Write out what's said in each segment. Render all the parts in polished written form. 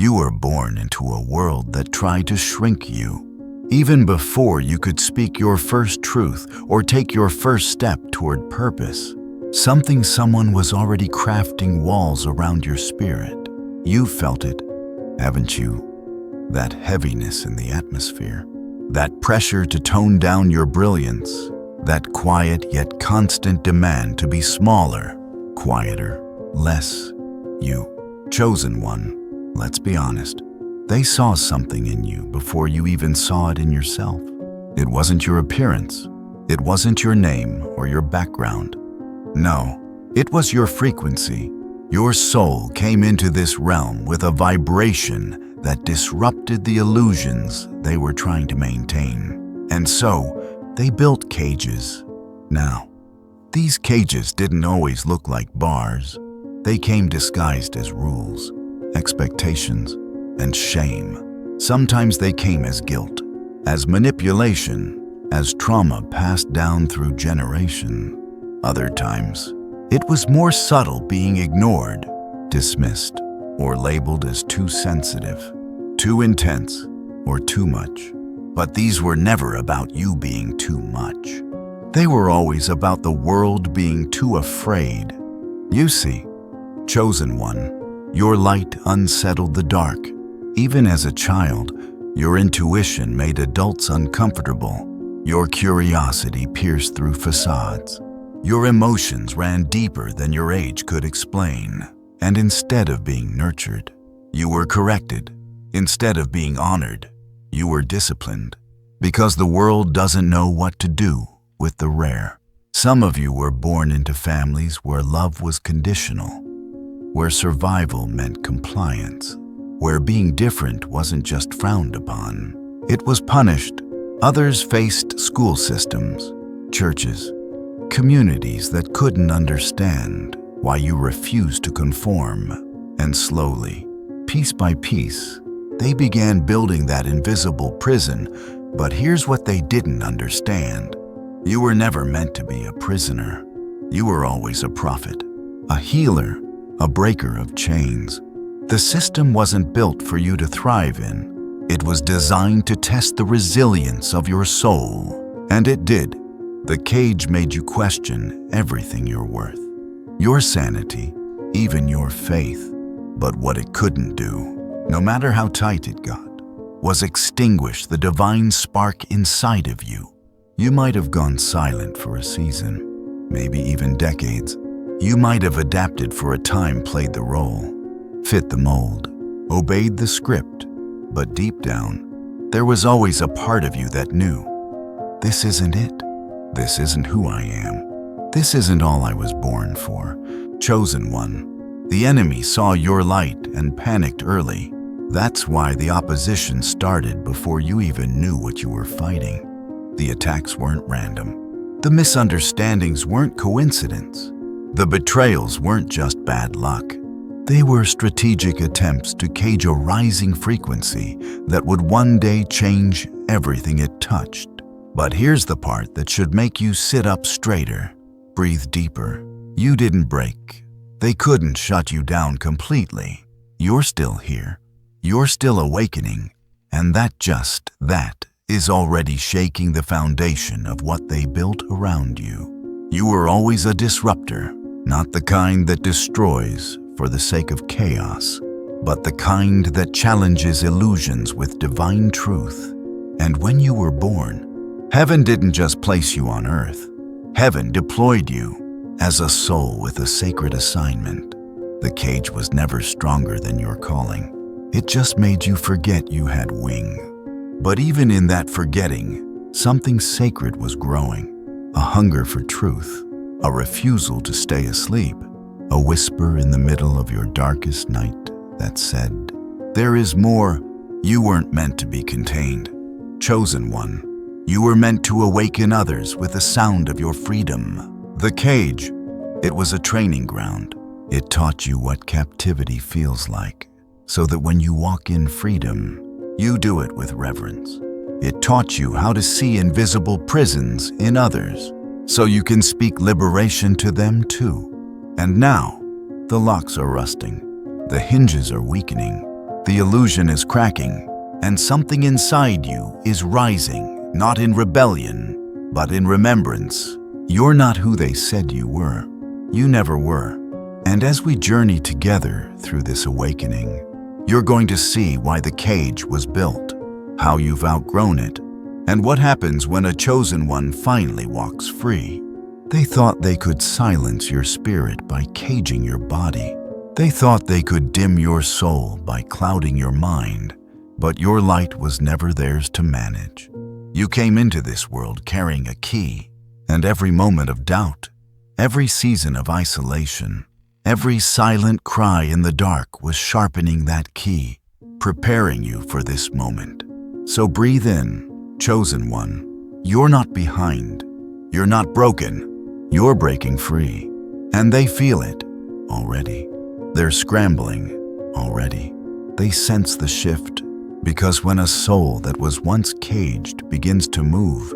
You were born into a world that tried to shrink you. Even before you could speak your first truth or take your first step toward purpose, someone was already crafting walls around your spirit. You felt it, haven't you? That heaviness in the atmosphere, that pressure to tone down your brilliance, that quiet yet constant demand to be smaller, quieter, less you. Chosen one, let's be honest. They saw something in you before you even saw it in yourself. It wasn't your appearance. It wasn't your name or your background. No, it was your frequency. Your soul came into this realm with a vibration that disrupted the illusions they were trying to maintain. And so, they built cages. Now, these cages didn't always look like bars. They came disguised as rules, expectations, and shame. Sometimes they came as guilt, as manipulation, as trauma passed down through generation. Other times, it was more subtle, being ignored, dismissed, or labeled as too sensitive, too intense, or too much. But these were never about you being too much. They were always about the world being too afraid. You see, chosen one, your light unsettled the dark. Even as a child, your intuition made adults uncomfortable. Your curiosity pierced through facades. Your emotions ran deeper than your age could explain. And instead of being nurtured, you were corrected. Instead of being honored, you were disciplined. Because the world doesn't know what to do with the rare. Some of you were born into families where love was conditional, where survival meant compliance, where being different wasn't just frowned upon, it was punished. Others faced school systems, churches, communities that couldn't understand why you refused to conform. And slowly, piece by piece, they began building that invisible prison. But here's what they didn't understand. You were never meant to be a prisoner. You were always a prophet, a healer, a breaker of chains. The system wasn't built for you to thrive in. It was designed to test the resilience of your soul. And it did. The cage made you question everything you're worth. Your sanity, even your faith. But what it couldn't do, no matter how tight it got, was extinguish the divine spark inside of you. You might have gone silent for a season, maybe even decades. You might have adapted for a time, played the role, fit the mold, obeyed the script, but deep down, there was always a part of you that knew, this isn't it. This isn't who I am. This isn't all I was born for. Chosen one, the enemy saw your light and panicked early. That's why the opposition started before you even knew what you were fighting. The attacks weren't random. The misunderstandings weren't coincidence. The betrayals weren't just bad luck. They were strategic attempts to cage a rising frequency that would one day change everything it touched. But here's the part that should make you sit up straighter, breathe deeper. You didn't break. They couldn't shut you down completely. You're still here. You're still awakening. And that is already shaking the foundation of what they built around you. You were always a disruptor, not the kind that destroys for the sake of chaos, but the kind that challenges illusions with divine truth. And when you were born, heaven didn't just place you on earth. Heaven deployed you as a soul with a sacred assignment. The cage was never stronger than your calling. It just made you forget you had wing. But even in that forgetting, something sacred was growing. A hunger for truth, a refusal to stay asleep, a whisper in the middle of your darkest night that said, there is more. You weren't meant to be contained. Chosen one, you were meant to awaken others with the sound of your freedom. The cage, it was a training ground. It taught you what captivity feels like, so that when you walk in freedom, you do it with reverence. It taught you how to see invisible prisons in others, so you can speak liberation to them too. And now, the locks are rusting, the hinges are weakening, The illusion is cracking, and something inside you is rising, not in rebellion, but in remembrance. You're not who they said you were. You never were. And as we journey together through this awakening, you're going to see why the cage was built, how you've outgrown it, and what happens when a chosen one finally walks free. They thought they could silence your spirit by caging your body. They thought they could dim your soul by clouding your mind, but your light was never theirs to manage. You came into this world carrying a key, and every moment of doubt, every season of isolation, every silent cry in the dark was sharpening that key, preparing you for this moment. So breathe in, chosen one. You're not behind. You're not broken. You're breaking free. And they feel it already. They're scrambling already. They sense the shift, because when a soul that was once caged begins to move,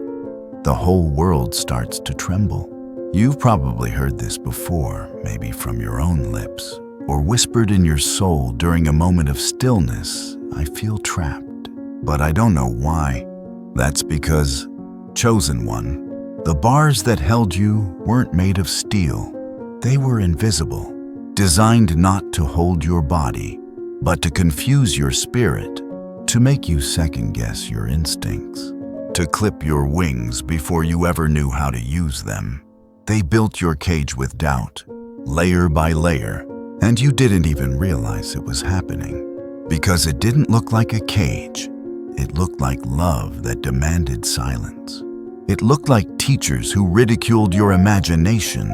the whole world starts to tremble. You've probably heard this before, maybe from your own lips, or whispered in your soul during a moment of stillness, I feel trapped, but I don't know why. That's because, chosen one, the bars that held you weren't made of steel. They were invisible, designed not to hold your body, but to confuse your spirit, to make you second-guess your instincts, to clip your wings before you ever knew how to use them. They built your cage with doubt, layer by layer, and you didn't even realize it was happening. Because it didn't look like a cage. It looked like love that demanded silence. It looked like teachers who ridiculed your imagination.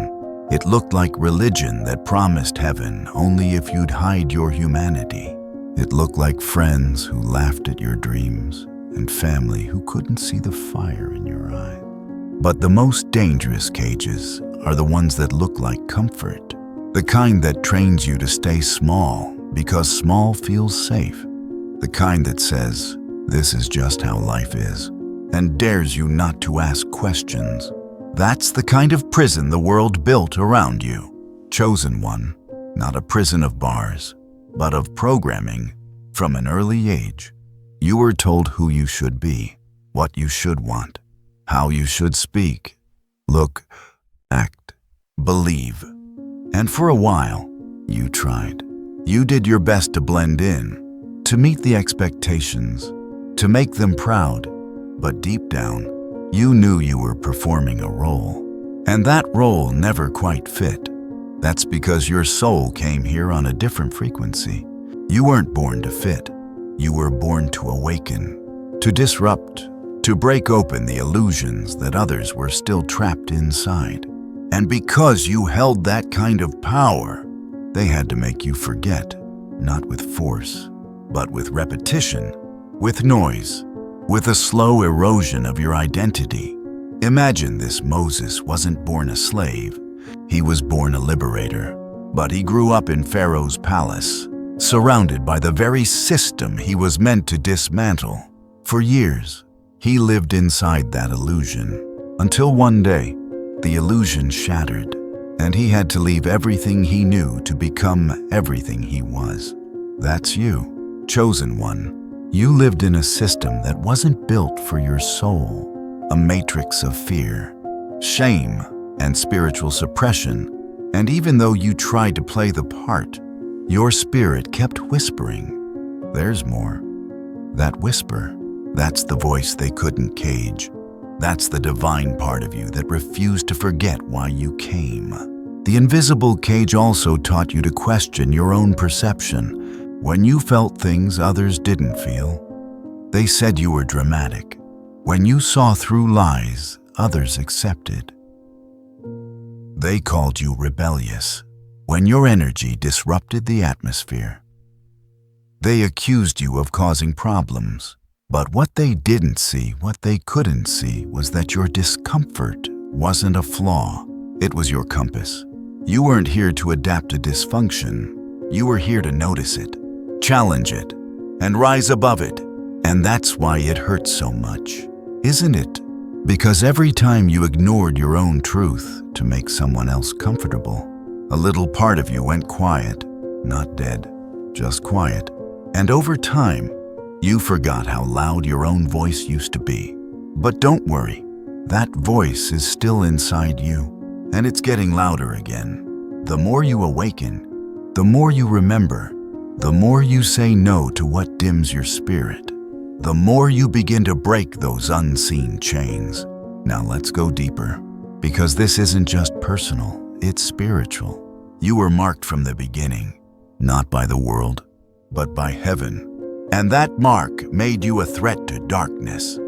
It looked like religion that promised heaven only if you'd hide your humanity. It looked like friends who laughed at your dreams and family who couldn't see the fire in your eyes. But the most dangerous cages are the ones that look like comfort, the kind that trains you to stay small because small feels safe, the kind that says, this is just how life is, and dares you not to ask questions. That's the kind of prison the world built around you. Chosen one, not a prison of bars, but of programming. From an early age, you were told who you should be, what you should want, how you should speak, look, act, believe. And for a while, you tried. You did your best to blend in, to meet the expectations, to make them proud. But deep down, you knew you were performing a role. And that role never quite fit. That's because your soul came here on a different frequency. You weren't born to fit. You were born to awaken, to disrupt, to break open the illusions that others were still trapped inside. And because you held that kind of power, they had to make you forget, not with force, but with repetition, with noise, with a slow erosion of your identity. Imagine this Moses wasn't born a slave. He was born a liberator, but he grew up in Pharaoh's palace, surrounded by the very system he was meant to dismantle. For years, he lived inside that illusion, until one day, the illusion shattered, and he had to leave everything he knew to become everything he was. That's you, chosen one. You lived in a system that wasn't built for your soul, a matrix of fear, shame, and spiritual suppression. And even though you tried to play the part, your spirit kept whispering, there's more. That whisper, that's the voice they couldn't cage. That's the divine part of you that refused to forget why you came. The invisible cage also taught you to question your own perception when you felt things others didn't feel. They said you were dramatic. When you saw through lies others accepted. They called you rebellious when your energy disrupted the atmosphere. They accused you of causing problems. But what they didn't see, what they couldn't see, was that your discomfort wasn't a flaw. It was your compass. You weren't here to adapt to dysfunction. You were here to notice it, challenge it, and rise above it. And that's why it hurts so much, isn't it? Because every time you ignored your own truth to make someone else comfortable, a little part of you went quiet, not dead, just quiet. And over time, you forgot how loud your own voice used to be. But don't worry, that voice is still inside you, and it's getting louder again. The more you awaken, the more you remember, the more you say no to what dims your spirit, the more you begin to break those unseen chains. Now let's go deeper, because this isn't just personal, it's spiritual. You were marked from the beginning, not by the world, but by heaven. And that mark made you a threat to darkness.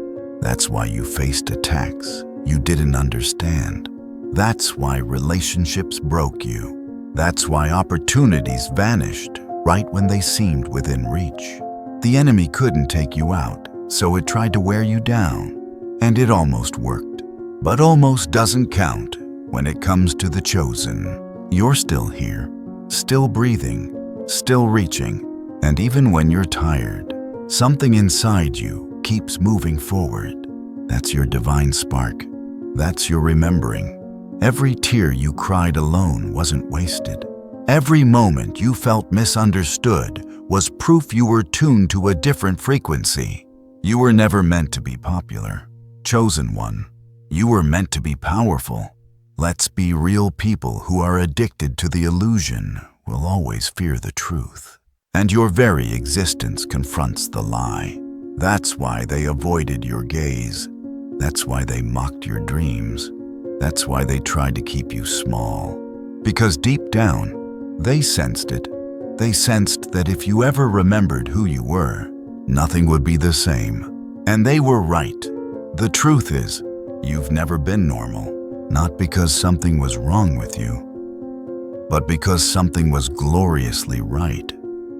That's why you faced attacks you didn't understand. That's why relationships broke you. That's why opportunities vanished right when they seemed within reach. The enemy couldn't take you out, so it tried to wear you down. And it almost worked. But almost doesn't count when it comes to the chosen. You're still here, still breathing, still reaching, and even when you're tired, something inside you keeps moving forward. That's your divine spark. That's your remembering. Every tear you cried alone wasn't wasted. Every moment you felt misunderstood was proof you were tuned to a different frequency. You were never meant to be popular, chosen one. You were meant to be powerful. Let's be real. People who are addicted to the illusion will always fear the truth. And your very existence confronts the lie. That's why they avoided your gaze. That's why they mocked your dreams. That's why they tried to keep you small. Because deep down, they sensed it. They sensed that if you ever remembered who you were, nothing would be the same. And they were right. The truth is, you've never been normal, not because something was wrong with you, but because something was gloriously right.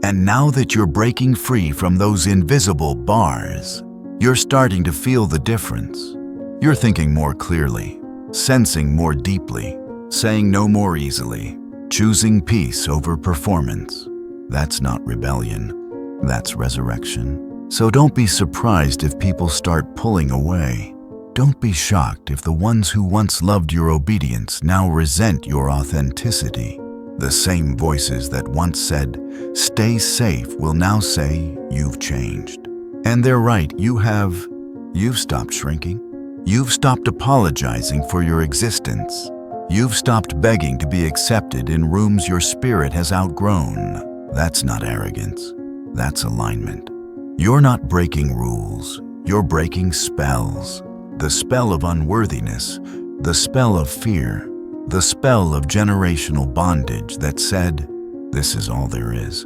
And now that you're breaking free from those invisible bars, you're starting to feel the difference. You're thinking more clearly, sensing more deeply, saying no more easily, choosing peace over performance. That's not rebellion, that's resurrection. So don't be surprised if people start pulling away. Don't be shocked if the ones who once loved your obedience now resent your authenticity. The same voices that once said, "Stay safe," will now say, "You've changed." And they're right, you've stopped shrinking. You've stopped apologizing for your existence. You've stopped begging to be accepted in rooms your spirit has outgrown. That's not arrogance, that's alignment. You're not breaking rules, you're breaking spells. The spell of unworthiness, the spell of fear, the spell of generational bondage that said, "This is all there is."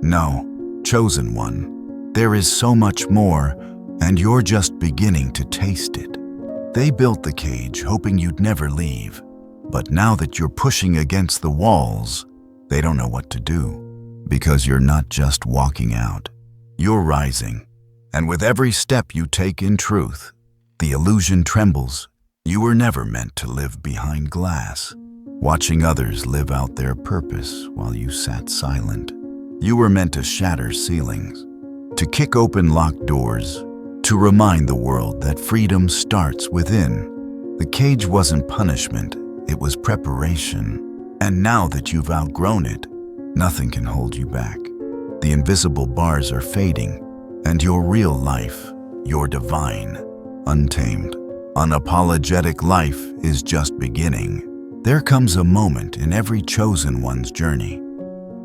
No, chosen one, there is so much more, and you're just beginning to taste it. They built the cage hoping you'd never leave, but now that you're pushing against the walls, they don't know what to do. Because you're not just walking out, you're rising. And with every step you take in truth, the illusion trembles. You were never meant to live behind glass, watching others live out their purpose while you sat silent. You were meant to shatter ceilings, to kick open locked doors, to remind the world that freedom starts within. The cage wasn't punishment, it was preparation. And now that you've outgrown it, nothing can hold you back. The invisible bars are fading, and your real life, your divine, untamed, unapologetic life is just beginning. There comes a moment in every chosen one's journey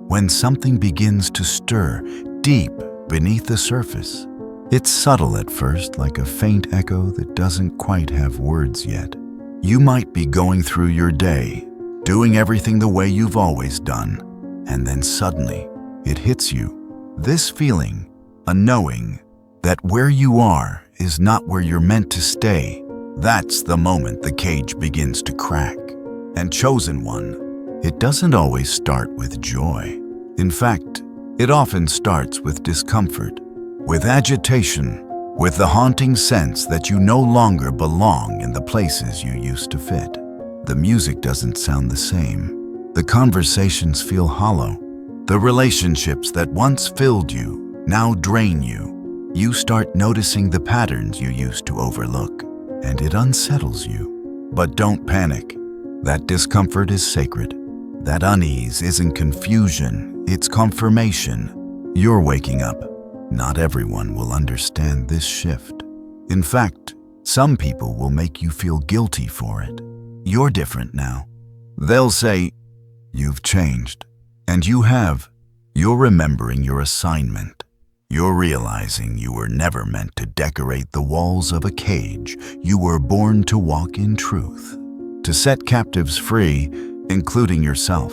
when something begins to stir deep beneath the surface. It's subtle at first, like a faint echo that doesn't quite have words yet. You might be going through your day, doing everything the way you've always done, and then suddenly it hits you. This feeling, a knowing that where you are is not where you're meant to stay. That's the moment the cage begins to crack. And chosen one, it doesn't always start with joy. In fact, it often starts with discomfort, with agitation, with the haunting sense that you no longer belong in the places you used to fit. The music doesn't sound the same. The conversations feel hollow. The relationships that once filled you now drain you. You start noticing the patterns you used to overlook, and it unsettles you. But don't panic. That discomfort is sacred. That unease isn't confusion, it's confirmation. You're waking up. Not everyone will understand this shift. In fact, some people will make you feel guilty for it. You're different now. They'll say, "You've changed." And you have. You're remembering your assignment. You're realizing you were never meant to decorate the walls of a cage. You were born to walk in truth, to set captives free, including yourself.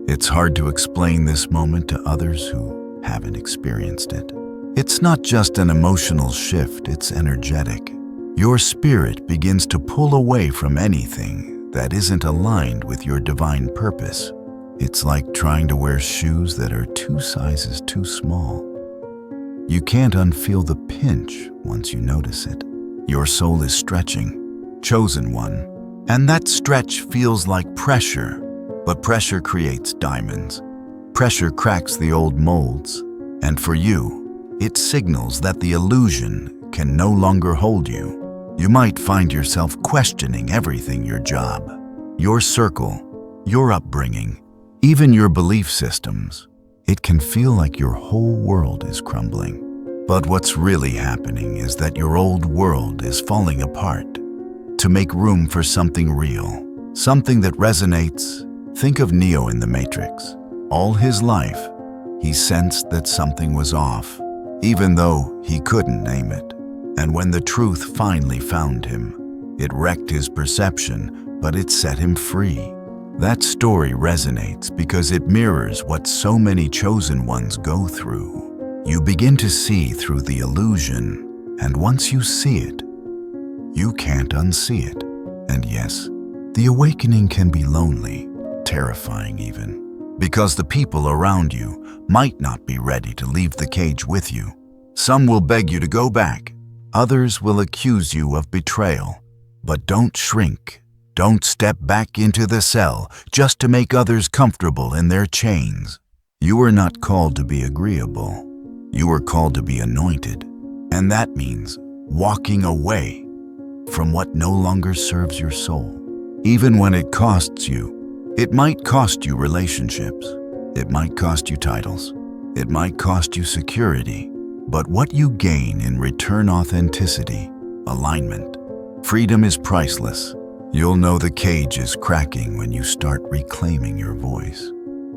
It's hard to explain this moment to others who haven't experienced it. It's not just an emotional shift, it's energetic. Your spirit begins to pull away from anything that isn't aligned with your divine purpose. It's like trying to wear shoes that are 2 sizes too small. You can't unfeel the pinch once you notice it. Your soul is stretching, chosen one, and that stretch feels like pressure. But pressure creates diamonds. Pressure cracks the old molds, and for you, it signals that the illusion can no longer hold you. You might find yourself questioning everything: your job, your circle, your upbringing, even your belief systems. It can feel like your whole world is crumbling. But what's really happening is that your old world is falling apart to make room for something real, something that resonates. Think of Neo in the Matrix. All his life, he sensed that something was off, even though he couldn't name it. And when the truth finally found him, it wrecked his perception, but it set him free. That story resonates because it mirrors what so many chosen ones go through. You begin to see through the illusion, and once you see it, you can't unsee it. And yes, the awakening can be lonely, terrifying even, because the people around you might not be ready to leave the cage with you. Some will beg you to go back. Others will accuse you of betrayal. But don't shrink. Don't step back into the cell just to make others comfortable in their chains. You are not called to be agreeable. You are called to be anointed. And that means walking away from what no longer serves your soul. Even when it costs you. It might cost you relationships. It might cost you titles. It might cost you security. But what you gain in return: authenticity, alignment. Freedom is priceless. You'll know the cage is cracking when you start reclaiming your voice.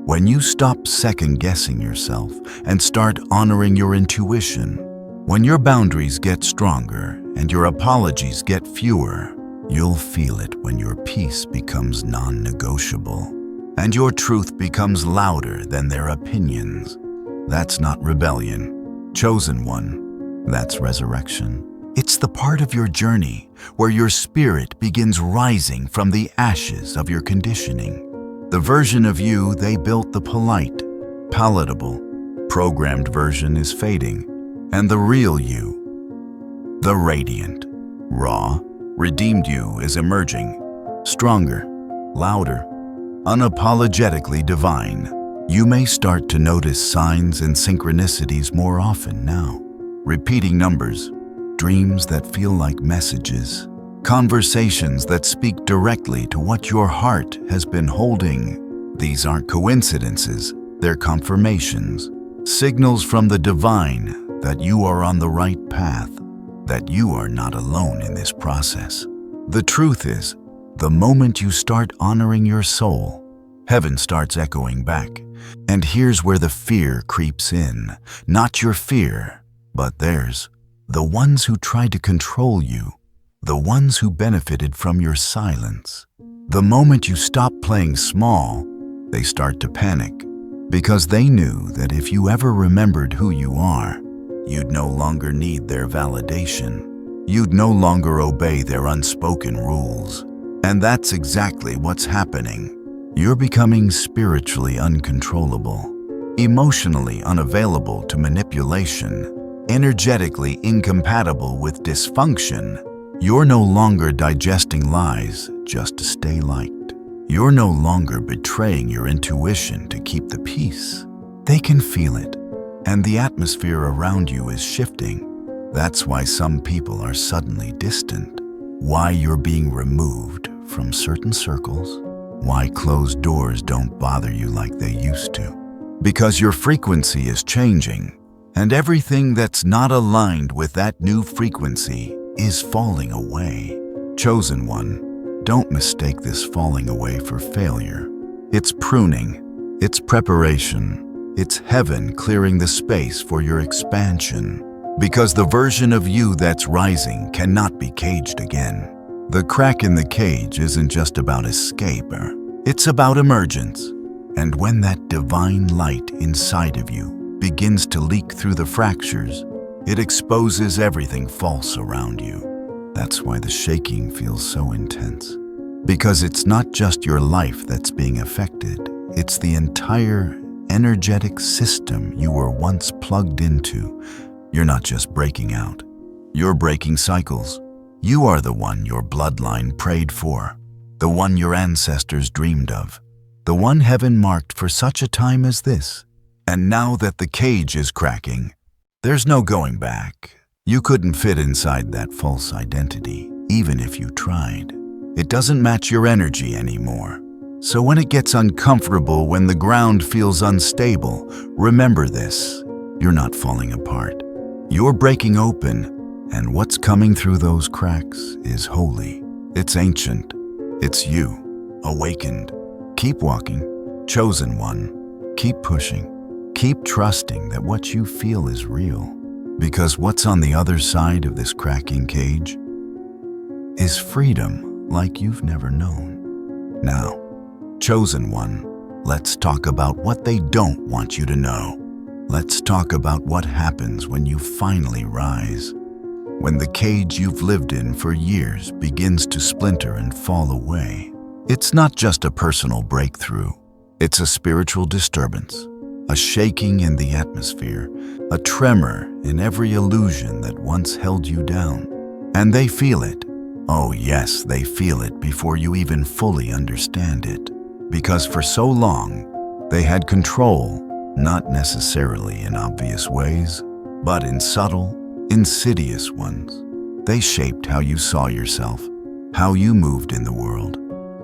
When you stop second-guessing yourself and start honoring your intuition. When your boundaries get stronger and your apologies get fewer. You'll feel it when your peace becomes non-negotiable and your truth becomes louder than their opinions. That's not rebellion, chosen one. That's resurrection. It's the part of your journey where your spirit begins rising from the ashes of your conditioning. The version of you they built, the polite, palatable, programmed version, is fading, and the real you, the radiant, raw, redeemed you is emerging, stronger, louder, unapologetically divine. You may start to notice signs and synchronicities more often now. Repeating numbers, dreams that feel like messages, conversations that speak directly to what your heart has been holding. These aren't coincidences, they're confirmations, signals from the divine that you are on the right path, that you are not alone in this process. The truth is, the moment you start honoring your soul, heaven starts echoing back. And here's where the fear creeps in. Not your fear, but theirs. The ones who tried to control you, the ones who benefited from your silence. The moment you stop playing small, they start to panic, because they knew that if you ever remembered who you are, you'd no longer need their validation. You'd no longer obey their unspoken rules. And that's exactly what's happening. You're becoming spiritually uncontrollable, emotionally unavailable to manipulation, energetically incompatible with dysfunction. You're no longer digesting lies just to stay liked. You're no longer betraying your intuition to keep the peace. They can feel it, and the atmosphere around you is shifting. That's why some people are suddenly distant, why you're being removed from certain circles, why closed doors don't bother you like they used to. Because your frequency is changing, and everything that's not aligned with that new frequency is falling away. Chosen one, don't mistake this falling away for failure. It's pruning, it's preparation, it's heaven clearing the space for your expansion. Because the version of you that's rising cannot be caged again. The crack in the cage isn't just about escape, it's about emergence. And when that divine light inside of you begins to leak through the fractures, it exposes everything false around you. That's why the shaking feels so intense. Because it's not just your life that's being affected, it's the entire energetic system you were once plugged into. You're not just breaking out, you're breaking cycles. You are the one your bloodline prayed for, the one your ancestors dreamed of, the one heaven marked for such a time as this. And now that the cage is cracking, there's no going back. You couldn't fit inside that false identity, even if you tried. It doesn't match your energy anymore. So when it gets uncomfortable, when the ground feels unstable, remember this: you're not falling apart. You're breaking open, and what's coming through those cracks is holy. It's ancient. It's you, awakened. Keep walking, chosen one. Keep pushing. Keep trusting that what you feel is real. Because what's on the other side of this cracking cage is freedom like you've never known. Now, chosen one, let's talk about what they don't want you to know. Let's talk about what happens when you finally rise. When the cage you've lived in for years begins to splinter and fall away. It's not just a personal breakthrough. It's a spiritual disturbance, a shaking in the atmosphere, a tremor in every illusion that once held you down. And they feel it. Oh yes, they feel it before you even fully understand it. Because for so long, they had control, not necessarily in obvious ways, but in subtle, insidious ones. They shaped how you saw yourself, how you moved in the world.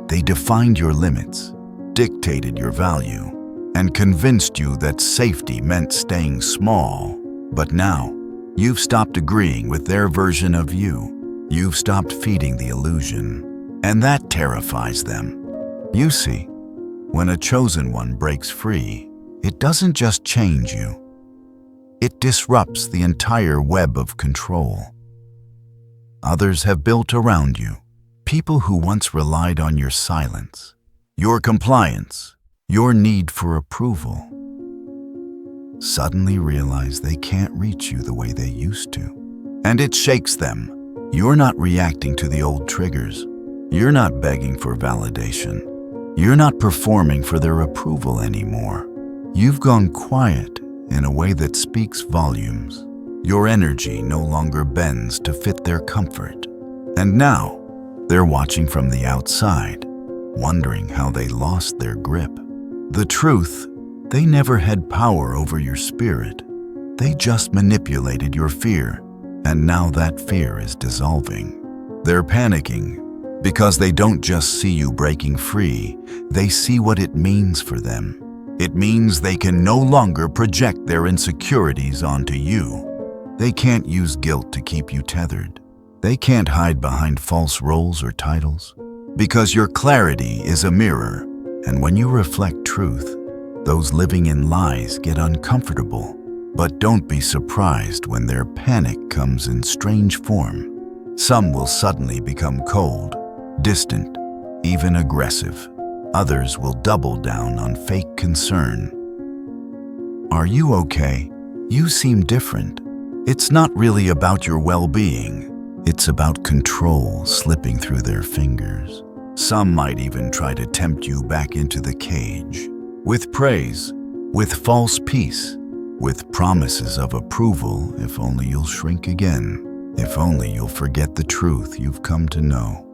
They defined your limits, dictated your value, and convinced you that safety meant staying small. But now, you've stopped agreeing with their version of you. You've stopped feeding the illusion, and that terrifies them. You see, when a chosen one breaks free, it doesn't just change you. It disrupts the entire web of control others have built around you. People who once relied on your silence, your compliance, your need for approval, suddenly realize they can't reach you the way they used to. And it shakes them. You're not reacting to the old triggers. You're not begging for validation. You're not performing for their approval anymore. You've gone quiet in a way that speaks volumes. Your energy no longer bends to fit their comfort. And now, they're watching from the outside, wondering how they lost their grip. The truth, they never had power over your spirit. They just manipulated your fear, and now that fear is dissolving. They're panicking because they don't just see you breaking free, they see what it means for them. It means they can no longer project their insecurities onto you. They can't use guilt to keep you tethered. They can't hide behind false roles or titles. Because your clarity is a mirror, and when you reflect truth, those living in lies get uncomfortable. But don't be surprised when their panic comes in strange form. Some will suddenly become cold, distant, even aggressive. Others will double down on fake concern. Are you okay? You seem different. It's not really about your well-being. It's about control slipping through their fingers. Some might even try to tempt you back into the cage. With praise, with false peace, with promises of approval if only you'll shrink again, if only you'll forget the truth you've come to know.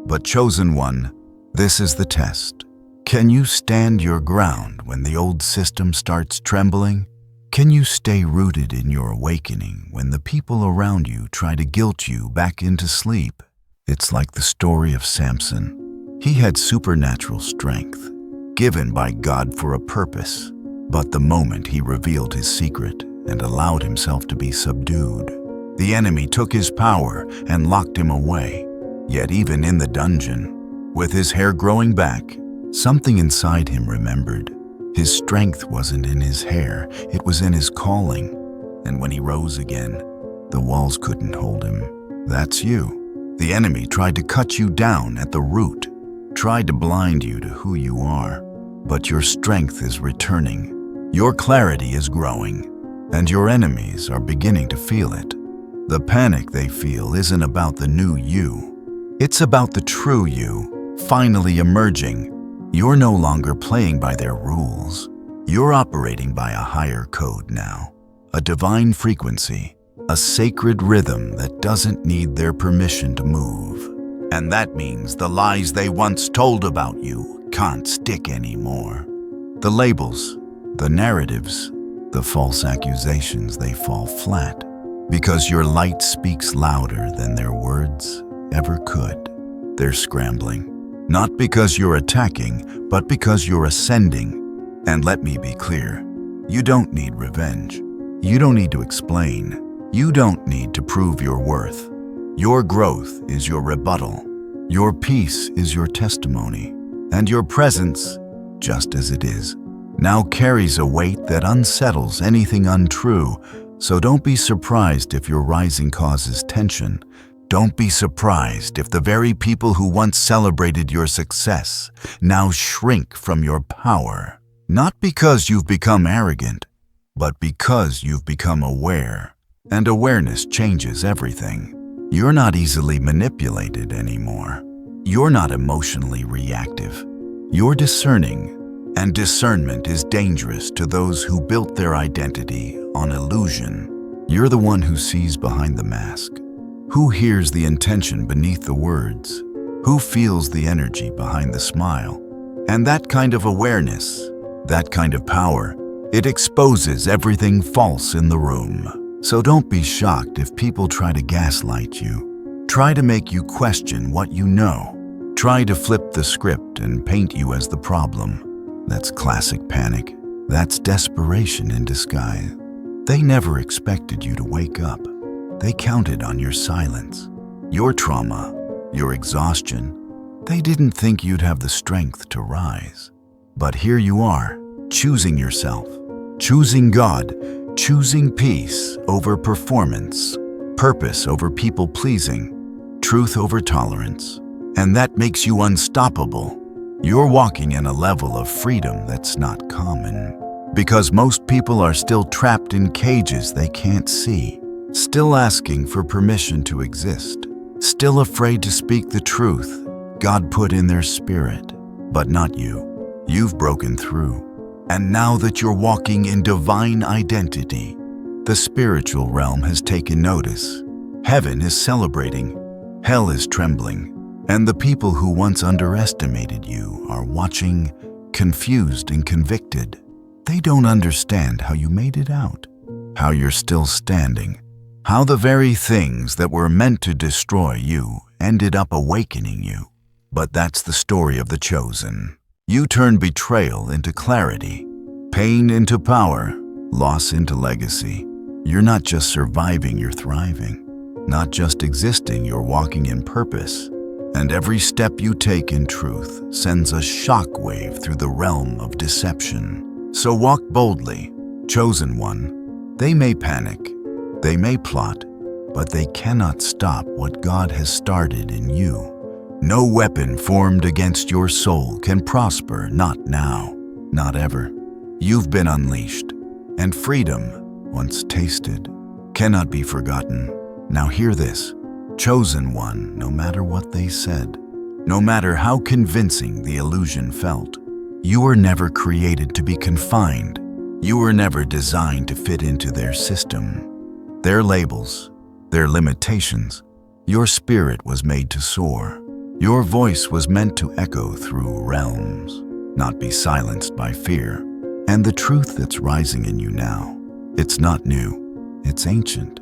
But chosen one, this is the test. Can you stand your ground when the old system starts trembling? Can you stay rooted in your awakening when the people around you try to guilt you back into sleep? It's like the story of Samson. He had supernatural strength, given by God for a purpose. But the moment he revealed his secret and allowed himself to be subdued, the enemy took his power and locked him away. Yet even in the dungeon, with his hair growing back, something inside him remembered. His strength wasn't in his hair, it was in his calling. And when he rose again, the walls couldn't hold him. That's you. The enemy tried to cut you down at the root, tried to blind you to who you are. But your strength is returning, your clarity is growing, and your enemies are beginning to feel it. The panic they feel isn't about the new you. It's about the true you, finally emerging. You're no longer playing by their rules. You're operating by a higher code now, a divine frequency, a sacred rhythm that doesn't need their permission to move. And that means the lies they once told about you can't stick anymore. The labels, the narratives, the false accusations, they fall flat because your light speaks louder than their words ever could. They're scrambling, not because you're attacking, but because you're ascending. And let me be clear, you don't need revenge. You don't need to explain. You don't need to prove your worth. Your growth is your rebuttal. Your peace is your testimony. And your presence, just as it is, now carries a weight that unsettles anything untrue. So don't be surprised if your rising causes tension. Don't be surprised if the very people who once celebrated your success now shrink from your power. Not because you've become arrogant, but because you've become aware. And awareness changes everything. You're not easily manipulated anymore. You're not emotionally reactive. You're discerning. And discernment is dangerous to those who built their identity on illusion. You're the one who sees behind the mask, who hears the intention beneath the words, who feels the energy behind the smile. And that kind of awareness, that kind of power, it exposes everything false in the room. So don't be shocked if people try to gaslight you, try to make you question what you know, try to flip the script and paint you as the problem. That's classic panic. That's desperation in disguise. They never expected you to wake up. They counted on your silence, your trauma, your exhaustion. They didn't think you'd have the strength to rise. But here you are, choosing yourself, choosing God, choosing peace over performance, purpose over people-pleasing, truth over tolerance. And that makes you unstoppable. You're walking in a level of freedom that's not common, because most people are still trapped in cages they can't see, still asking for permission to exist, still afraid to speak the truth God put in their spirit. But not you. You've broken through. And now that you're walking in divine identity, the spiritual realm has taken notice. Heaven is celebrating. Hell is trembling. And the people who once underestimated you are watching, confused and convicted. They don't understand how you made it out, how you're still standing, how the very things that were meant to destroy you ended up awakening you. But that's the story of the chosen. You turn betrayal into clarity, pain into power, loss into legacy. You're not just surviving, you're thriving. Not just existing, you're walking in purpose. And every step you take in truth sends a shockwave through the realm of deception. So walk boldly, chosen one. They may panic, they may plot, but they cannot stop what God has started in you. No weapon formed against your soul can prosper, not now, not ever. You've been unleashed, and freedom, once tasted, cannot be forgotten. Now hear this. Chosen one, no matter what they said, no matter how convincing the illusion felt, you were never created to be confined. You were never designed to fit into their system, their labels, their limitations. Your spirit was made to soar. Your voice was meant to echo through realms, not be silenced by fear. And the truth that's rising in you now, it's not new, it's ancient,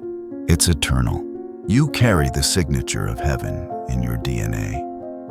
it's eternal. You carry the signature of heaven in your DNA.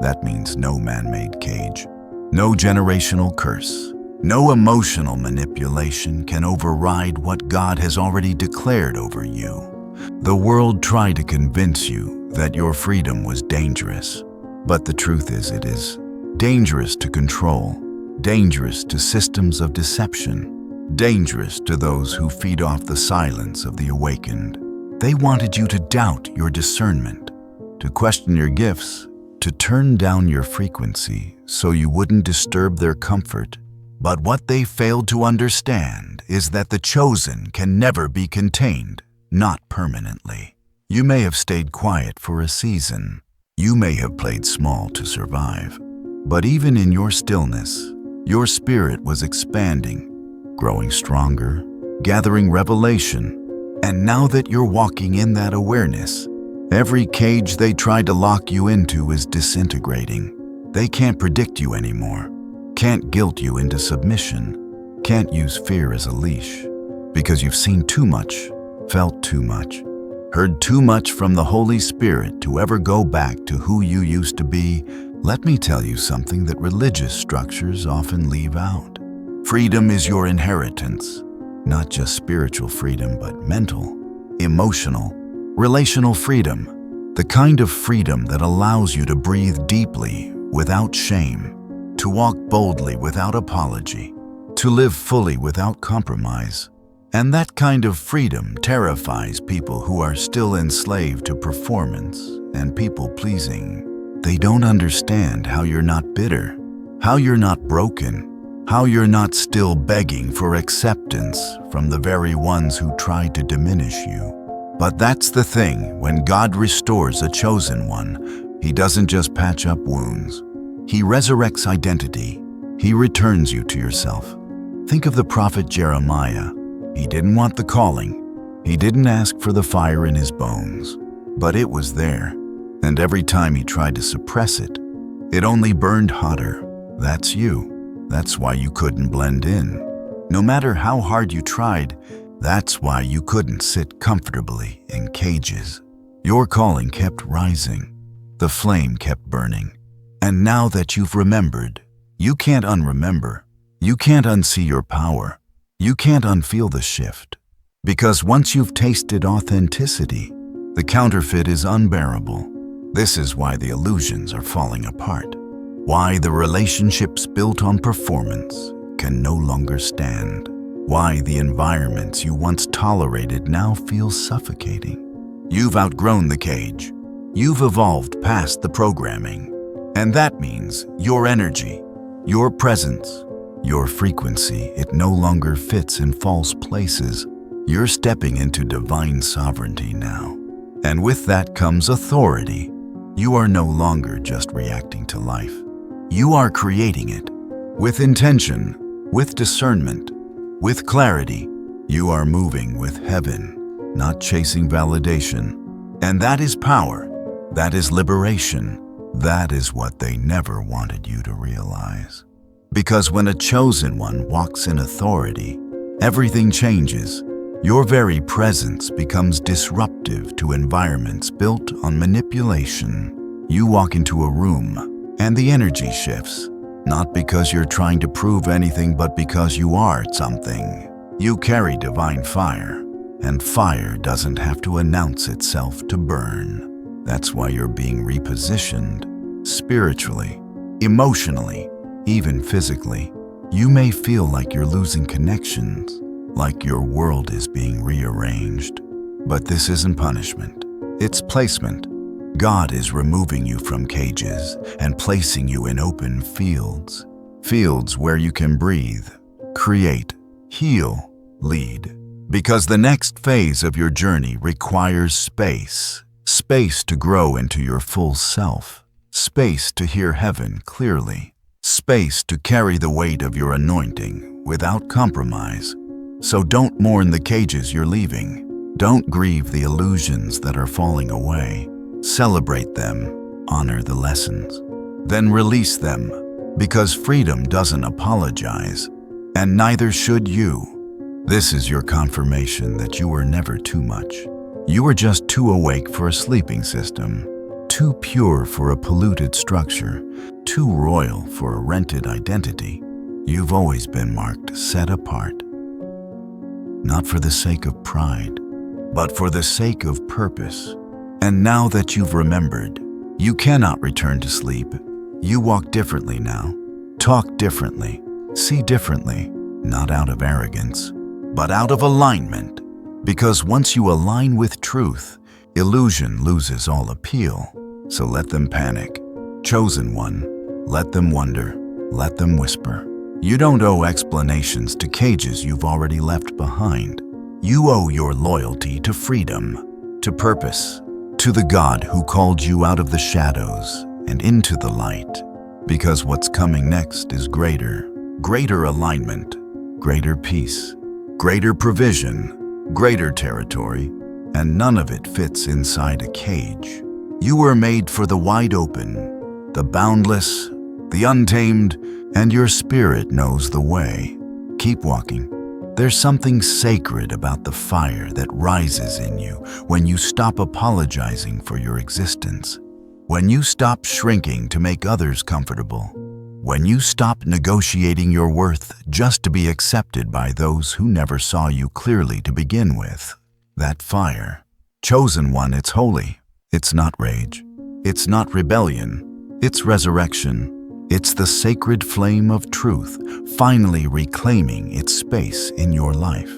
That means no man-made cage, no generational curse, No emotional manipulation can override what God has already declared over you. The world tried to convince you that your freedom was dangerous, but the truth is it is dangerous to control, dangerous to systems of deception, dangerous to those who feed off the silence of the awakened. They wanted you to doubt your discernment, to question your gifts, to turn down your frequency so you wouldn't disturb their comfort. But what they failed to understand is that the chosen can never be contained, not permanently. You may have stayed quiet for a season. You may have played small to survive. But even in your stillness, your spirit was expanding, growing stronger, gathering revelation. And now that you're walking in that awareness, every cage they tried to lock you into is disintegrating. They can't predict you anymore, can't guilt you into submission, can't use fear as a leash, because you've seen too much, felt too much, heard too much from the Holy Spirit to ever go back to who you used to be. Let me tell you something that religious structures often leave out. Freedom is your inheritance, not just spiritual freedom, but mental, emotional, relational freedom, the kind of freedom that allows you to breathe deeply without shame, to walk boldly without apology, to live fully without compromise. And that kind of freedom terrifies people who are still enslaved to performance and people-pleasing. They don't understand how you're not bitter, how you're not broken, how you're not still begging for acceptance from the very ones who tried to diminish you. But that's the thing, when God restores a chosen one, He doesn't just patch up wounds. He resurrects identity. He returns you to yourself. Think of the prophet Jeremiah. He didn't want the calling. He didn't ask for the fire in his bones. But it was there. And every time he tried to suppress it, it only burned hotter. That's you. That's why you couldn't blend in. No matter how hard you tried, that's why you couldn't sit comfortably in cages. Your calling kept rising. The flame kept burning. And now that you've remembered, you can't unremember. You can't unsee your power. You can't unfeel the shift. Because once you've tasted authenticity, the counterfeit is unbearable. This is why the illusions are falling apart. Why the relationships built on performance can no longer stand. Why the environments you once tolerated now feel suffocating. You've outgrown the cage. You've evolved past the programming. And that means your energy, your presence, your frequency, it no longer fits in false places. You're stepping into divine sovereignty now. And with that comes authority. You are no longer just reacting to life. You are creating it. With intention, with discernment, with clarity. You are moving with heaven, not chasing validation. And that is power. That is liberation. That is what they never wanted you to realize. Because when a chosen one walks in authority, everything changes. Your very presence becomes disruptive to environments built on manipulation. You walk into a room, and the energy shifts, not because you're trying to prove anything, but because you are something. You carry divine fire, and fire doesn't have to announce itself to burn. That's why you're being repositioned, spiritually, emotionally, even physically. You may feel like you're losing connections, like your world is being rearranged. But this isn't punishment, it's placement. God is removing you from cages and placing you in open fields. Fields where you can breathe, create, heal, lead. Because the next phase of your journey requires space. Space to grow into your full self. Space to hear heaven clearly. Space to carry the weight of your anointing without compromise. So don't mourn the cages you're leaving. Don't grieve the illusions that are falling away. Celebrate them, honor the lessons, then release them, because freedom doesn't apologize, and neither should you. This is your confirmation that you were never too much. You were just too awake for a sleeping system, too pure for a polluted structure, too royal for a rented identity. You've always been marked, set apart, not for the sake of pride, but for the sake of purpose. And now that you've remembered, you cannot return to sleep. You walk differently now, talk differently, see differently, not out of arrogance, but out of alignment. Because once you align with truth, illusion loses all appeal. So let them panic. Chosen one, let them wonder, let them whisper. You don't owe explanations to cages you've already left behind. You owe your loyalty to freedom, to purpose, to the God who called you out of the shadows and into the light. Because what's coming next is greater alignment, greater peace, greater provision, greater territory, and none of it fits inside a cage. You were made for the wide open, the boundless, the untamed, and your spirit knows the way. Keep walking. There's something sacred about the fire that rises in you when you stop apologizing for your existence, when you stop shrinking to make others comfortable, when you stop negotiating your worth just to be accepted by those who never saw you clearly to begin with. That fire, chosen one, it's holy. It's not rage. It's not rebellion. It's resurrection. It's the sacred flame of truth, finally reclaiming its space in your life.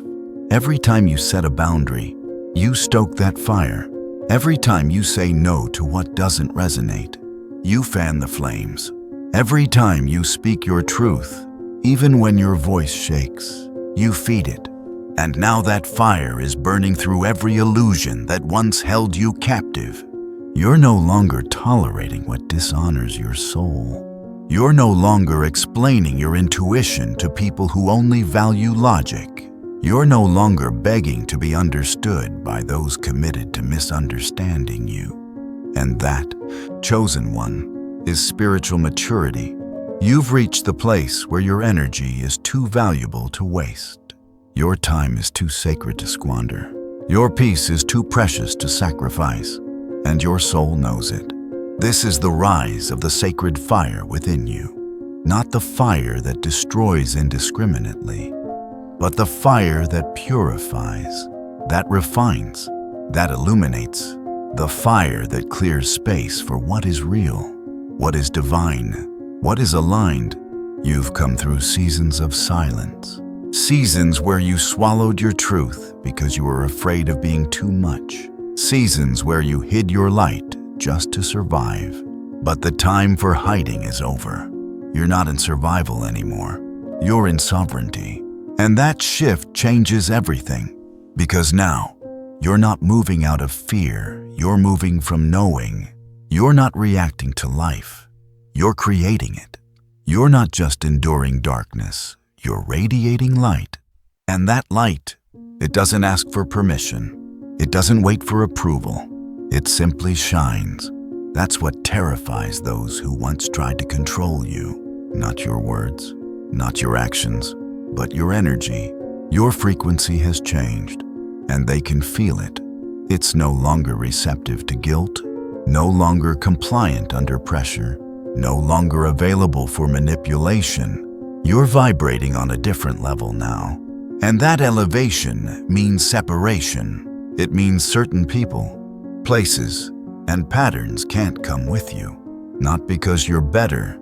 Every time you set a boundary, you stoke that fire. Every time you say no to what doesn't resonate, you fan the flames. Every time you speak your truth, even when your voice shakes, you feed it. And now that fire is burning through every illusion that once held you captive. You're no longer tolerating what dishonors your soul. You're no longer explaining your intuition to people who only value logic. You're no longer begging to be understood by those committed to misunderstanding you. And that, chosen one, is spiritual maturity. You've reached the place where your energy is too valuable to waste. Your time is too sacred to squander. Your peace is too precious to sacrifice, and your soul knows it. This is the rise of the sacred fire within you, not the fire that destroys indiscriminately, but the fire that purifies, that refines, that illuminates, the fire that clears space for what is real, what is divine, what is aligned. You've come through seasons of silence, seasons where you swallowed your truth because you were afraid of being too much, seasons where you hid your light just to survive. But the time for hiding is over. You're not in survival anymore. You're in sovereignty. And that shift changes everything. Because now, you're not moving out of fear. You're moving from knowing. You're not reacting to life. You're creating it. You're not just enduring darkness. You're radiating light. And that light, it doesn't ask for permission. It doesn't wait for approval. It simply shines. That's what terrifies those who once tried to control you. Not your words, not your actions, but your energy. Your frequency has changed, and they can feel it. It's no longer receptive to guilt, no longer compliant under pressure, no longer available for manipulation. You're vibrating on a different level now. And that elevation means separation. It means certain people, places, and patterns can't come with you. Not because you're better,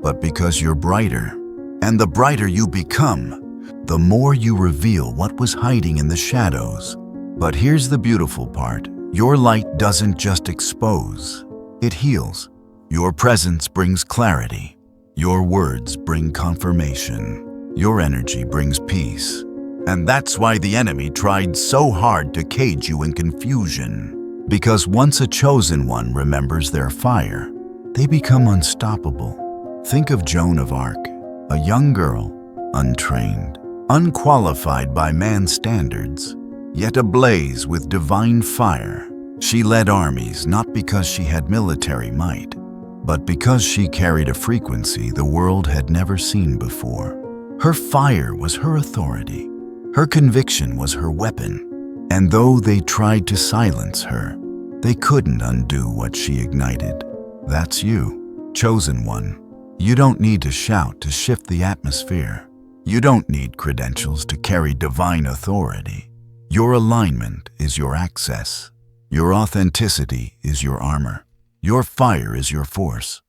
but because you're brighter. And the brighter you become, the more you reveal what was hiding in the shadows. But here's the beautiful part. Your light doesn't just expose, it heals. Your presence brings clarity. Your words bring confirmation. Your energy brings peace. And that's why the enemy tried so hard to cage you in confusion. Because once a chosen one remembers their fire, they become unstoppable. Think of Joan of Arc, a young girl, untrained, unqualified by man's standards, yet ablaze with divine fire. She led armies not because she had military might, but because she carried a frequency the world had never seen before. Her fire was her authority. Her conviction was her weapon. And though they tried to silence her, they couldn't undo what she ignited. That's you, chosen one. You don't need to shout to shift the atmosphere. You don't need credentials to carry divine authority. Your alignment is your access. Your authenticity is your armor. Your fire is your force.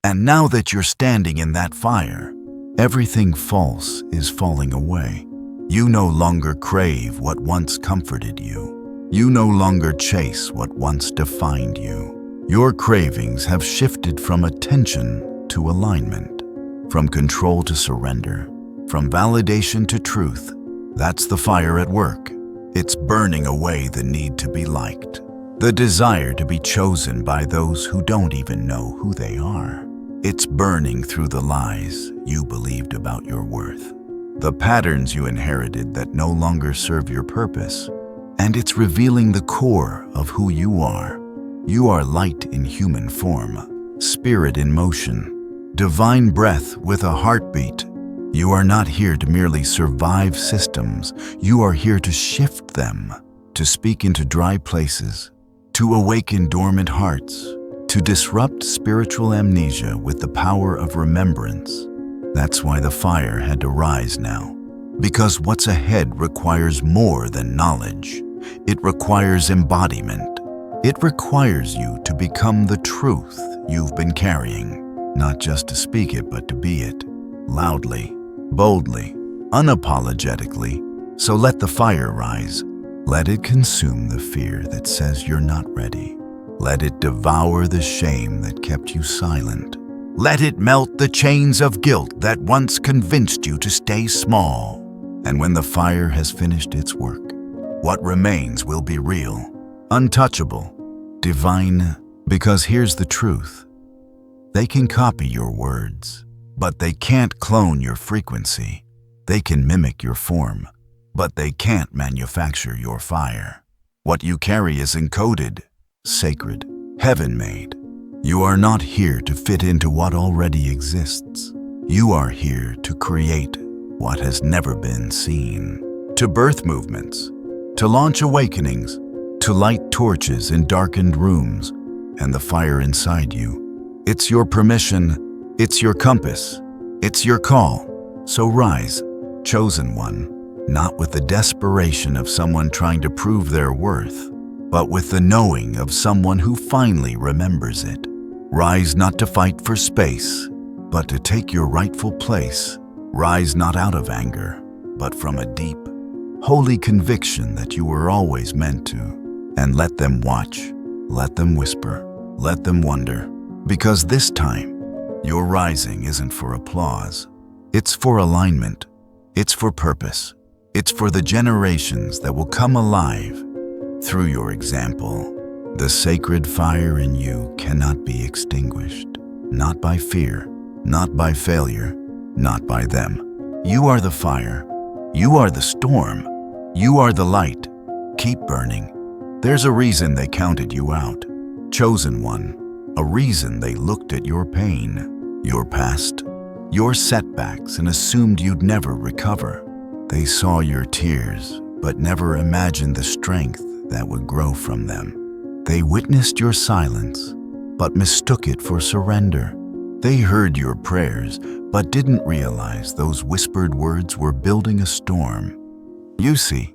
And now that you're standing in that fire, everything false is falling away. You no longer crave what once comforted you. You no longer chase what once defined you. Your cravings have shifted from attention to alignment, from control to surrender, from validation to truth. That's the fire at work. It's burning away the need to be liked, the desire to be chosen by those who don't even know who they are. It's burning through the lies you believed about your worth, the patterns you inherited that no longer serve your purpose, and it's revealing the core of who you are. You are light in human form, spirit in motion, divine breath with a heartbeat. You are not here to merely survive systems. You are here to shift them, to speak into dry places, to awaken dormant hearts, to disrupt spiritual amnesia with the power of remembrance. That's why the fire had to rise now. Because what's ahead requires more than knowledge. It requires embodiment. It requires you to become the truth you've been carrying, not just to speak it, but to be it, loudly, boldly, unapologetically. So let the fire rise. Let it consume the fear that says you're not ready. Let it devour the shame that kept you silent. Let it melt the chains of guilt that once convinced you to stay small. And when the fire has finished its work, what remains will be real, untouchable, divine. Because here's the truth. They can copy your words, but they can't clone your frequency. They can mimic your form, but they can't manufacture your fire. What you carry is encoded, sacred, heaven-made. You are not here to fit into what already exists. You are here to create what has never been seen, to birth movements, to launch awakenings, to light torches in darkened rooms, and the fire inside you. It's your permission, it's your compass, it's your call. So rise, chosen one, not with the desperation of someone trying to prove their worth, but with the knowing of someone who finally remembers it. Rise not to fight for space, but to take your rightful place. Rise not out of anger, but from a deep, holy conviction that you were always meant to. And let them watch, let them whisper, let them wonder. Because this time, your rising isn't for applause. It's for alignment. It's for purpose. It's for the generations that will come alive through your example. The sacred fire in you cannot be extinguished, not by fear, not by failure, not by them. You are the fire. You are the storm. You are the light. Keep burning. There's a reason they counted you out. Chosen one. A reason they looked at your pain, your past, your setbacks, and assumed you'd never recover. They saw your tears, but never imagined the strength that would grow from them. They witnessed your silence, but mistook it for surrender. They heard your prayers, but didn't realize those whispered words were building a storm. You see,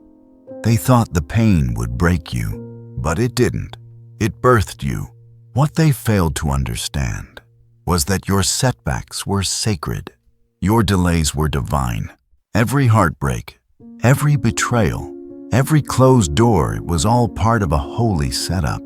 they thought the pain would break you, but it didn't. It birthed you. What they failed to understand was that your setbacks were sacred. Your delays were divine. Every heartbreak, every betrayal, every closed door was all part of a holy setup,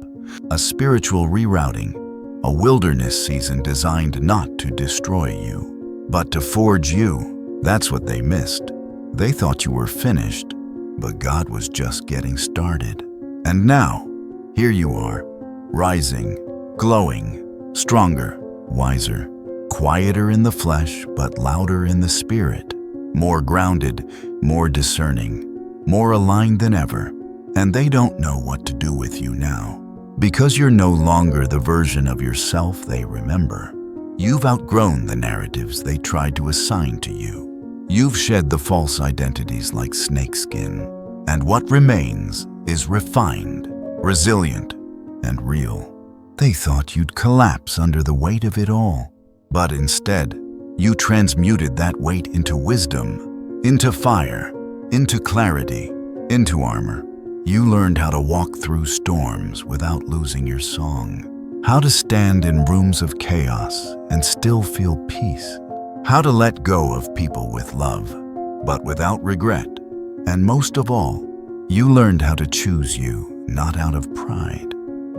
a spiritual rerouting, a wilderness season designed not to destroy you, but to forge you. That's what they missed. They thought you were finished, but God was just getting started. And now, here you are, rising, glowing, stronger, wiser, quieter in the flesh, but louder in the spirit, more grounded, more discerning, more aligned than ever. And they don't know what to do with you now. Because you're no longer the version of yourself they remember. You've outgrown the narratives they tried to assign to you. You've shed the false identities like snakeskin. And what remains is refined, resilient, and real. They thought you'd collapse under the weight of it all. But instead, you transmuted that weight into wisdom, into fire, into clarity, into armor. You learned how to walk through storms without losing your song, how to stand in rooms of chaos and still feel peace, how to let go of people with love, but without regret. And most of all, you learned how to choose you, not out of pride,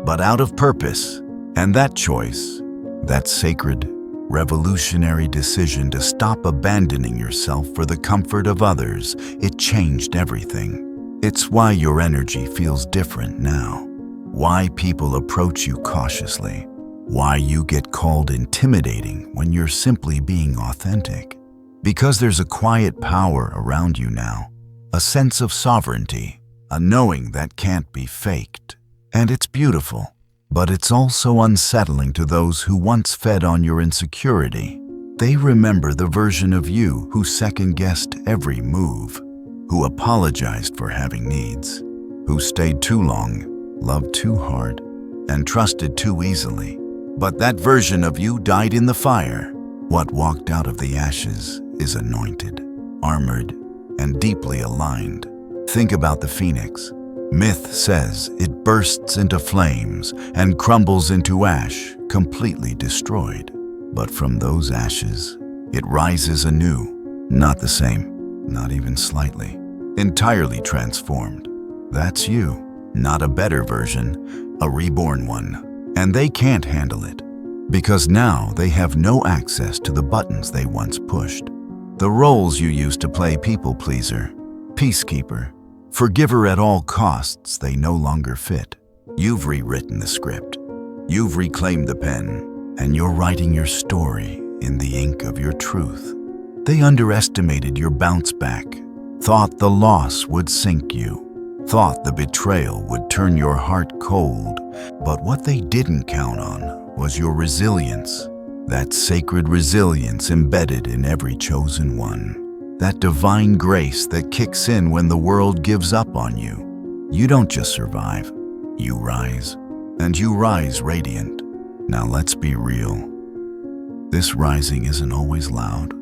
but out of purpose. And that choice, that sacred, revolutionary decision to stop abandoning yourself for the comfort of others, it changed everything. It's why your energy feels different now, why people approach you cautiously, why you get called intimidating when you're simply being authentic. Because there's a quiet power around you now, a sense of sovereignty, a knowing that can't be faked. And it's beautiful, but it's also unsettling to those who once fed on your insecurity. They remember the version of you who second-guessed every move, who apologized for having needs, who stayed too long, loved too hard, and trusted too easily. But that version of you died in the fire. What walked out of the ashes is anointed, armored, and deeply aligned. Think about the phoenix. Myth says it bursts into flames and crumbles into ash, completely destroyed. But from those ashes, it rises anew, not the same, not even slightly, entirely transformed. That's you, not a better version, a reborn one. And they can't handle it, because now they have no access to the buttons they once pushed. The roles you used to play people pleaser, peacekeeper, forgiver at all costs, they no longer fit. You've rewritten the script. You've reclaimed the pen, and you're writing your story in the ink of your truth. They underestimated your bounce back, thought the loss would sink you, thought the betrayal would turn your heart cold. But what they didn't count on was your resilience, that sacred resilience embedded in every chosen one. That divine grace that kicks in when the world gives up on you. You don't just survive, you rise. And you rise radiant. Now let's be real. This rising isn't always loud.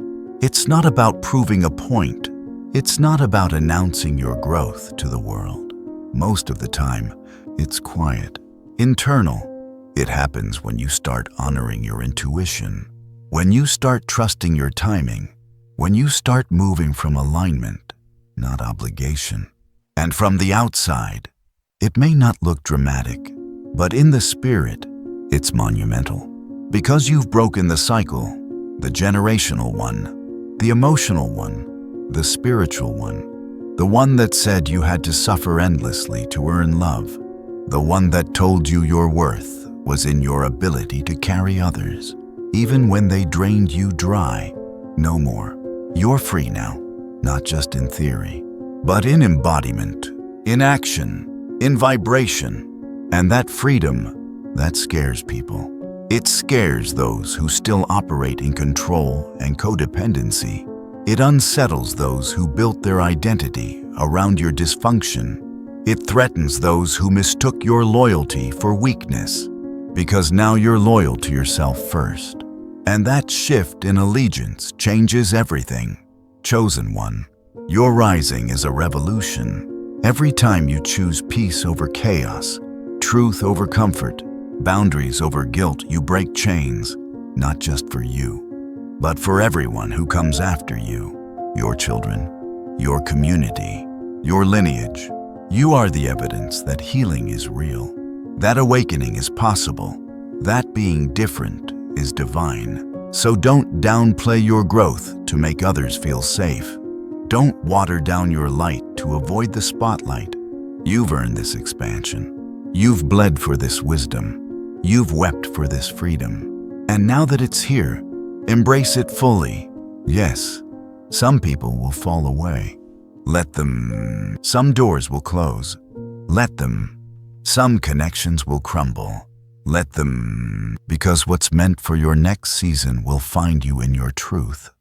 It's not about proving a point. It's not about announcing your growth to the world. Most of the time, it's quiet, internal. It happens when you start honoring your intuition, when you start trusting your timing, when you start moving from alignment, not obligation. And from the outside, it may not look dramatic, but in the spirit, it's monumental. Because you've broken the cycle, the generational one, the emotional one, the spiritual one, the one that said you had to suffer endlessly to earn love, the one that told you your worth was in your ability to carry others, even when they drained you dry. No more. You're free now, not just in theory, but in embodiment, in action, in vibration. And that freedom, that scares people. It scares those who still operate in control and codependency. It unsettles those who built their identity around your dysfunction. It threatens those who mistook your loyalty for weakness, because now you're loyal to yourself first. And that shift in allegiance changes everything. Chosen one, your rising is a revolution. Every time you choose peace over chaos, truth over comfort, boundaries over guilt, you break chains, not just for you, but for everyone who comes after you, your children, your community, your lineage. You are the evidence that healing is real, that awakening is possible, that being different is divine. So don't downplay your growth to make others feel safe. Don't water down your light to avoid the spotlight. You've earned this expansion. You've bled for this wisdom. You've wept for this freedom. And now that it's here, embrace it fully. Yes, some people will fall away. Let them. Some doors will close. Let them. Some connections will crumble. Let them, because what's meant for your next season will find you in your truth,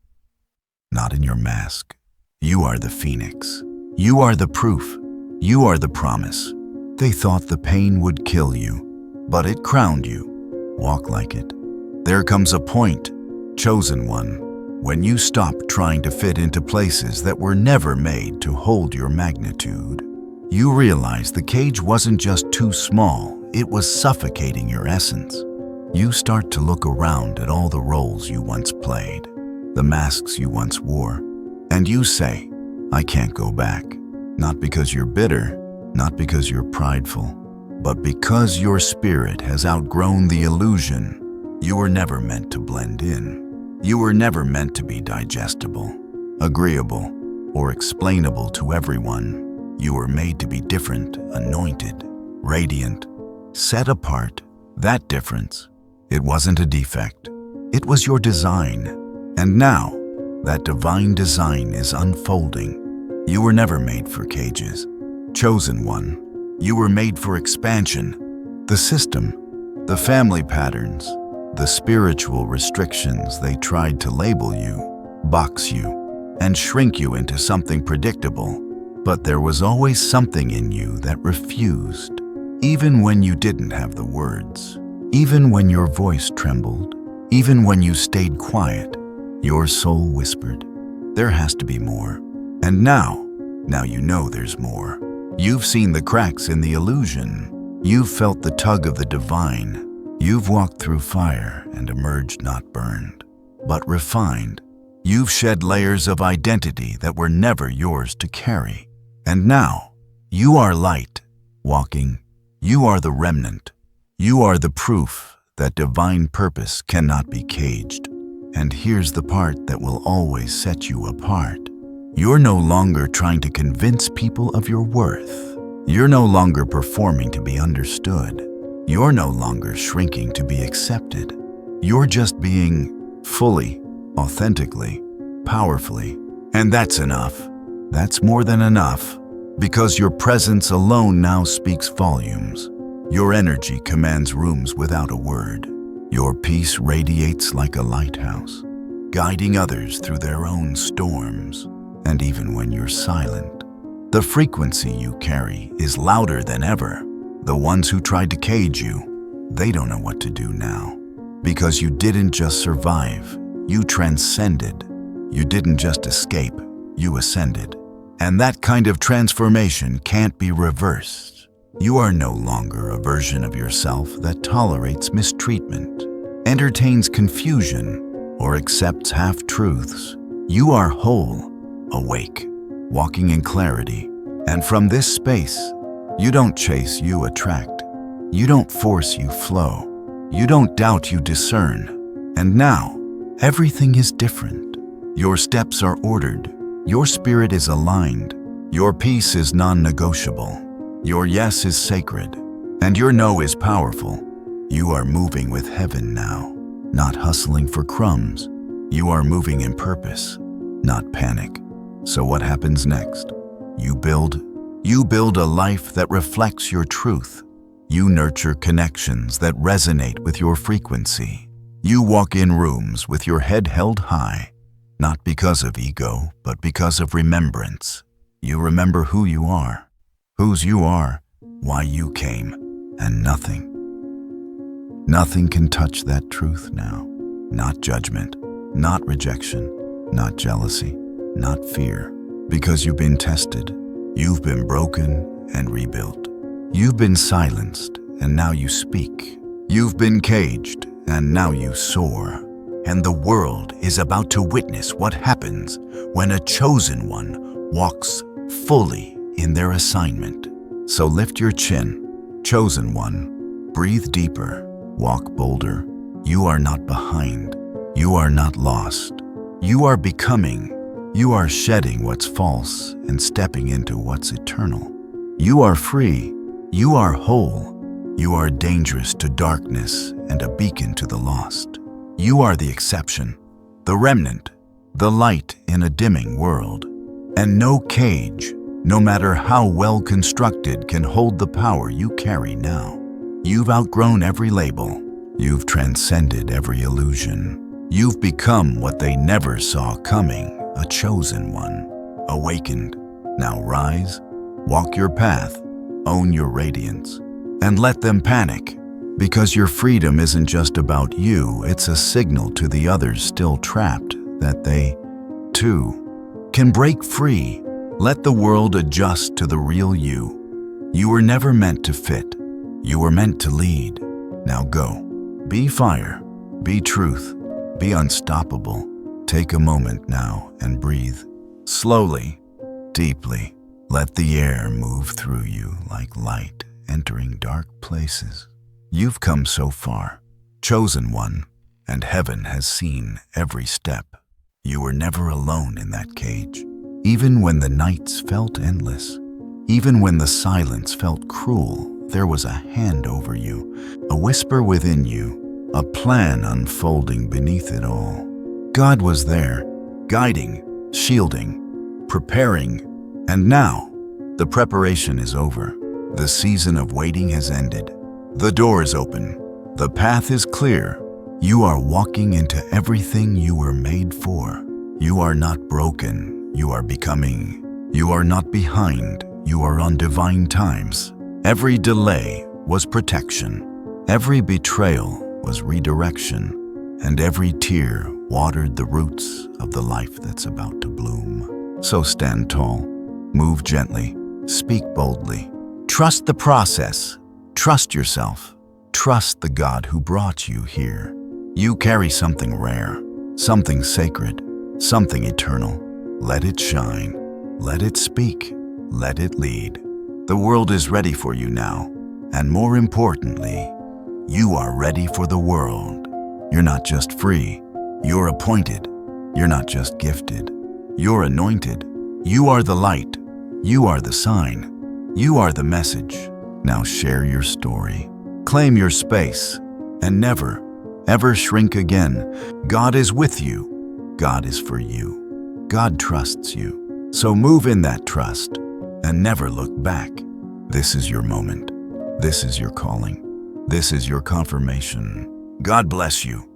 not in your mask. You are the phoenix. You are the proof. You are the promise. They thought the pain would kill you, but it crowned you. Walk like it. There comes a point Chosen one, when you stopped trying to fit into places that were never made to hold your magnitude, you realized the cage wasn't just too small, it was suffocating your essence. You start to look around at all the roles you once played, the masks you once wore, and you say, I can't go back. Not because you're bitter, not because you're prideful, but because your spirit has outgrown the illusion. You were never meant to blend in. You were never meant to be digestible, agreeable, or explainable to everyone. You were made to be different, anointed, radiant, set apart. That difference, it wasn't a defect. It was your design. And now, that divine design is unfolding. You were never made for cages. Chosen one, you were made for expansion. The system, the family patterns, the spiritual restrictions they tried to label you, box you, and shrink you into something predictable. But there was always something in you that refused, even when you didn't have the words, even when your voice trembled, even when you stayed quiet. Your soul whispered, there has to be more. And now you know there's more. You've seen the cracks in the illusion. You've felt the tug of the divine. You've walked through fire and emerged not burned, but refined. You've shed layers of identity that were never yours to carry. And now, you are light, walking. You are the remnant. You are the proof that divine purpose cannot be caged. And here's the part that will always set you apart. You're no longer trying to convince people of your worth. You're no longer performing to be understood. You're no longer shrinking to be accepted. You're just being fully, authentically, powerfully. And that's enough. That's more than enough, because your presence alone now speaks volumes. Your energy commands rooms without a word. Your peace radiates like a lighthouse, guiding others through their own storms. And even when you're silent, the frequency you carry is louder than ever. The ones who tried to cage you, they don't know what to do now. Because you didn't just survive, you transcended. You didn't just escape, you ascended. And that kind of transformation can't be reversed. You are no longer a version of yourself that tolerates mistreatment, entertains confusion, or accepts half-truths. You are whole, awake, walking in clarity. And from this space, you don't chase, you attract. You don't force, you flow. You don't doubt, you discern. And now, everything is different. Your steps are ordered. Your spirit is aligned. Your peace is non-negotiable. Your yes is sacred. And your no is powerful. You are moving with heaven now, not hustling for crumbs. You are moving in purpose, not panic. So what happens next? You build a life that reflects your truth. You nurture connections that resonate with your frequency. You walk in rooms with your head held high, not because of ego, but because of remembrance. You remember who you are, whose you are, why you came, and nothing can touch that truth now. Not judgment, not rejection, not jealousy, not fear. Because you've been tested, you've been broken and rebuilt. You've been silenced, and now you speak. You've been caged, and now you soar. And the world is about to witness what happens when a chosen one walks fully in their assignment. So lift your chin, chosen one. Breathe deeper, walk bolder. You are not behind. You are not lost. You are becoming. You are shedding what's false and stepping into what's eternal. You are free. You are whole. You are dangerous to darkness and a beacon to the lost. You are the exception, the remnant, the light in a dimming world. And no cage, no matter how well constructed, can hold the power you carry now. You've outgrown every label. You've transcended every illusion. You've become what they never saw coming, a chosen one, awakened. Now rise, walk your path, own your radiance, and let them panic, Because your freedom isn't just about you, it's a signal to the others still trapped that they, too, can break free. Let the world adjust to the real you. You were never meant to fit. You were meant to lead. Now go. Be fire. Be truth. Be unstoppable. Take a moment now and breathe. Slowly, deeply. Let the air move through you like light entering dark places. You've come so far, chosen one, and heaven has seen every step. You were never alone in that cage. Even when the nights felt endless, even when the silence felt cruel, there was a hand over you, a whisper within you, a plan unfolding beneath it all. God was there, guiding, shielding, preparing, and now the preparation is over. The season of waiting has ended. The door is open. The path is clear. You are walking into everything you were made for. You are not broken. You are becoming. You are not behind. You are on divine times. Every delay was protection. Every betrayal was redirection. And every tear watered the roots of the life that's about to bloom. So stand tall. Move gently. Speak boldly. Trust the process. Trust yourself. Trust the God who brought you here. You carry something rare, something sacred, something eternal. Let it shine. Let it speak. Let it lead. The world is ready for you now. And more importantly, you are ready for the world. You're not just free. You're appointed. You're not just gifted. You're anointed. You are the light. You are the sign. You are the message. Now share your story. Claim your space. And never, ever shrink again. God is with you. God is for you. God trusts you. So move in that trust and never look back. This is your moment. This is your calling. This is your confirmation. God bless you.